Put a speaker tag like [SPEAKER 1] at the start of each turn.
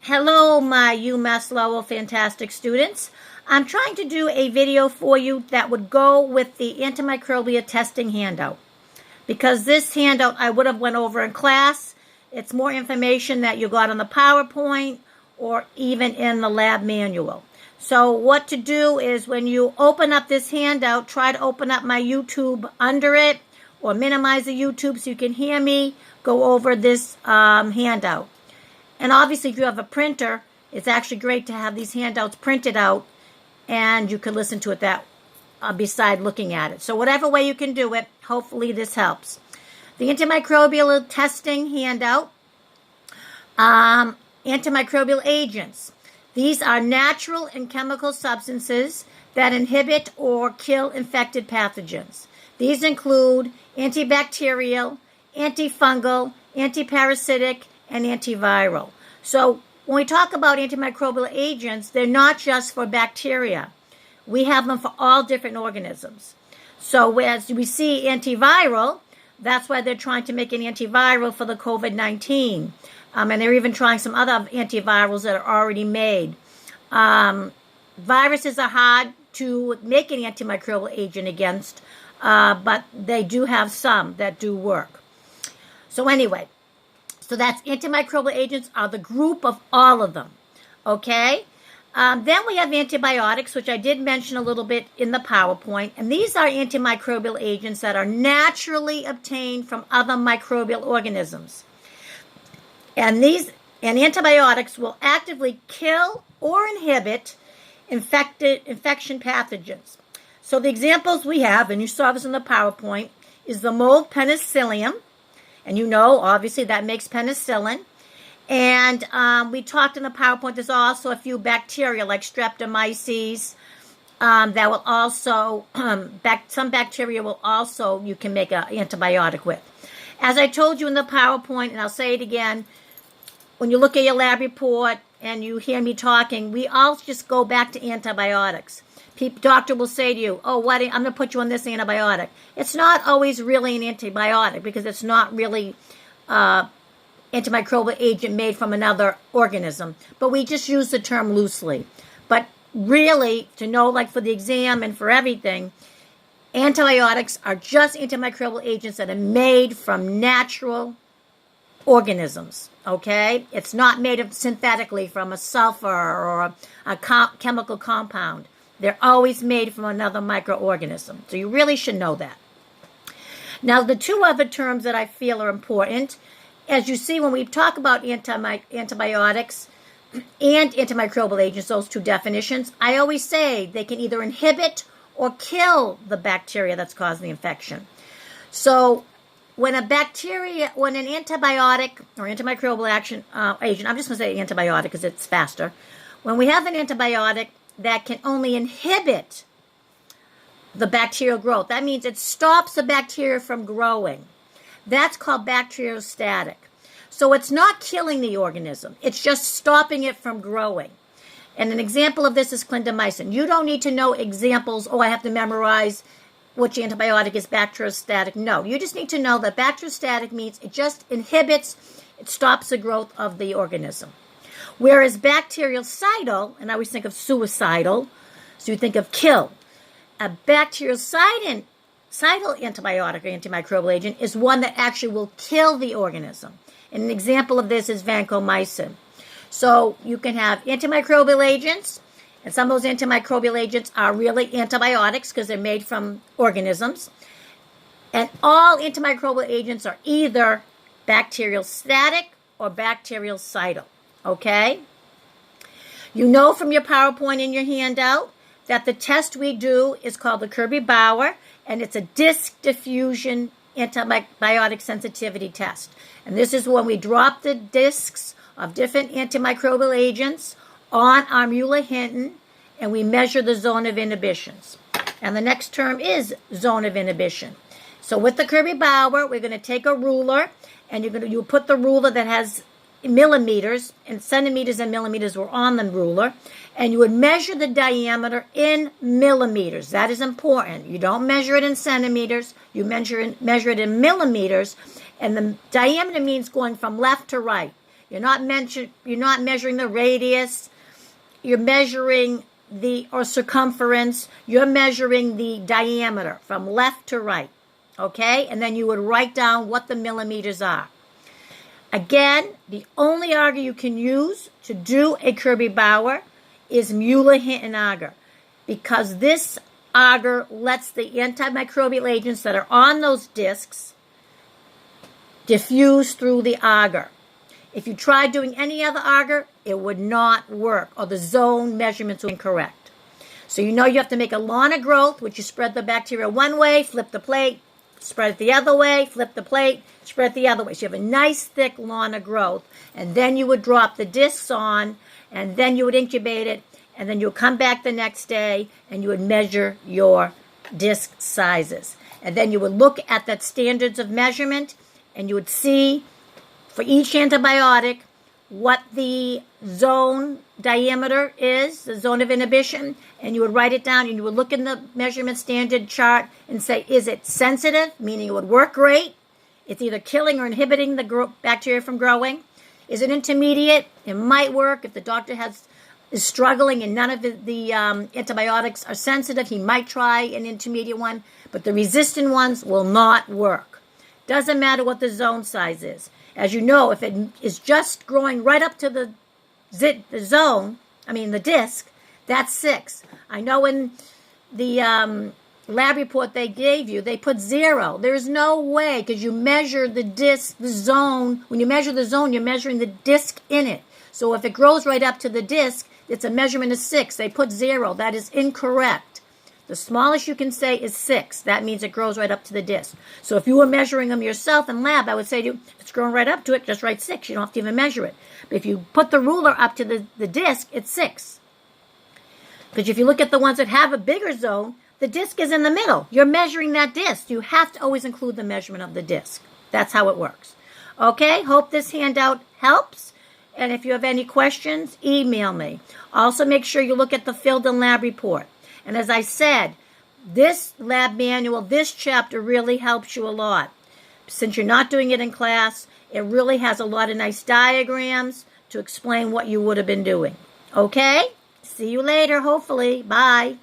[SPEAKER 1] Hello, my UMass Lowell fantastic students. I'm trying to do a video for you that would go with the antimicrobial testing handout. Because this handout I would have went over in class. It's more information that you got on the PowerPoint or even in the lab manual. So what to do is when you open up this handout, try to open up my YouTube under it or minimize the YouTube so you can hear me go over this handout. And obviously, if you have a printer, it's actually great to have these handouts printed out, and you can listen to it that beside looking at it. So whatever way you can do it, hopefully this helps. The antimicrobial testing handout, antimicrobial agents. These are natural and chemical substances that inhibit or kill infected pathogens. These include antibacterial, antifungal, antiparasitic, and antiviral. So when we talk about antimicrobial agents, they're not just for bacteria. We have them for all different organisms. So as we see antiviral, that's why they're trying to make an antiviral for the COVID-19. And they're even trying some other antivirals that are already made. Viruses are hard to make an antimicrobial agent against, but they do have some that do work. So anyway, so that's antimicrobial agents are the group of all of them, okay? Then we have antibiotics, which I did mention a little bit in the PowerPoint. And these are antimicrobial agents that are naturally obtained from other microbial organisms. And antibiotics will actively kill or inhibit infection pathogens. So the examples we have, and you saw this in the PowerPoint, is the mold penicillium. And you know, obviously, that makes penicillin. And we talked in the PowerPoint, there's also a few bacteria like streptomyces that will also, some bacteria will also, you can make an antibiotic with. As I told you in the PowerPoint, and I'll say it again, when you look at your lab report and you hear me talking, we all just go back to antibiotics. Doctor will say to you, I'm going to put you on this antibiotic. It's not always really an antibiotic because it's not really antimicrobial agent made from another organism. But we just use the term loosely. But really, to know, like for the exam and for everything, antibiotics are just antimicrobial agents that are made from natural organisms, okay? It's not made of synthetically from a sulfur or a chemical compound. They're always made from another microorganism. So you really should know that. Now, the two other terms that I feel are important, as you see when we talk about antibiotics and antimicrobial agents, those two definitions, I always say they can either inhibit or kill the bacteria that's causing the infection. So when an antibiotic or antimicrobial agent, I'm just going to say antibiotic because it's faster. When we have an antibiotic that can only inhibit the bacterial growth. That means it stops the bacteria from growing. That's called bacteriostatic. So it's not killing the organism. It's just stopping it from growing. And an example of this is clindamycin. You don't need to know examples, I have to memorize which antibiotic is bacteriostatic. No, you just need to know that bacteriostatic means it just inhibits, it stops the growth of the organism. Whereas bactericidal, and I always think of suicidal, so you think of kill. A bactericidal antibiotic or antimicrobial agent is one that actually will kill the organism. And an example of this is vancomycin. So you can have antimicrobial agents, and some of those antimicrobial agents are really antibiotics because they're made from organisms. And all antimicrobial agents are either bacteriostatic or bactericidal. Okay? You know from your PowerPoint in your handout that the test we do is called the Kirby-Bauer, and it's a disc diffusion antibiotic sensitivity test. And this is when we drop the discs of different antimicrobial agents on our Mueller-Hinton, and we measure the zone of inhibitions. And the next term is zone of inhibition. So with the Kirby-Bauer, we're going to take a ruler, and you put the ruler that has millimeters, and centimeters and millimeters were on the ruler, and you would measure the diameter in millimeters. That is important. You don't measure it in centimeters, you measure it in millimeters, and the diameter means going from left to right. You're not measuring the radius. You're measuring or circumference. You're measuring the diameter from left to right. Okay? And then you would write down what the millimeters are. Again, the only agar you can use to do a Kirby-Bauer is Mueller-Hinton agar, because this agar lets the antimicrobial agents that are on those discs diffuse through the agar. If you try doing any other agar, it would not work, or the zone measurements are incorrect. So you have to make a lawn of growth, which you spread the bacteria one way, flip the plate, spread it the other way, flip the plate, spread it the other way. So you have a nice thick lawn of growth, and then you would drop the discs on, and then you would incubate it, and then you would come back the next day, and you would measure your disc sizes. And then you would look at that standards of measurement, and you would see for each antibiotic what the zone diameter is, the zone of inhibition, and you would write it down, and you would look in the measurement standard chart and say, is it sensitive, meaning it would work great? It's either killing or inhibiting the bacteria from growing. Is it intermediate? It might work. If the doctor is struggling and none of the antibiotics are sensitive, he might try an intermediate one, but the resistant ones will not work. Doesn't matter what the zone size is. As you know, if it is just growing right up to the disc, that's 6. I know in the lab report they gave you, they put 0. There's no way, because you measure the disc, the zone. When you measure the zone, you're measuring the disc in it. So if it grows right up to the disc, it's a measurement of 6. They put 0. That is incorrect. The smallest you can say is 6. That means it grows right up to the disc. So if you were measuring them yourself in lab, I would say to you, if it's growing right up to it, just write 6. You don't have to even measure it. But if you put the ruler up to the disc, it's 6. Because if you look at the ones that have a bigger zone, the disc is in the middle. You're measuring that disc. You have to always include the measurement of the disc. That's how it works. Okay, hope this handout helps. And if you have any questions, email me. Also, make sure you look at the field and lab report. And as I said, this lab manual, this chapter really helps you a lot. Since you're not doing it in class, it really has a lot of nice diagrams to explain what you would have been doing. Okay? See you later, hopefully. Bye.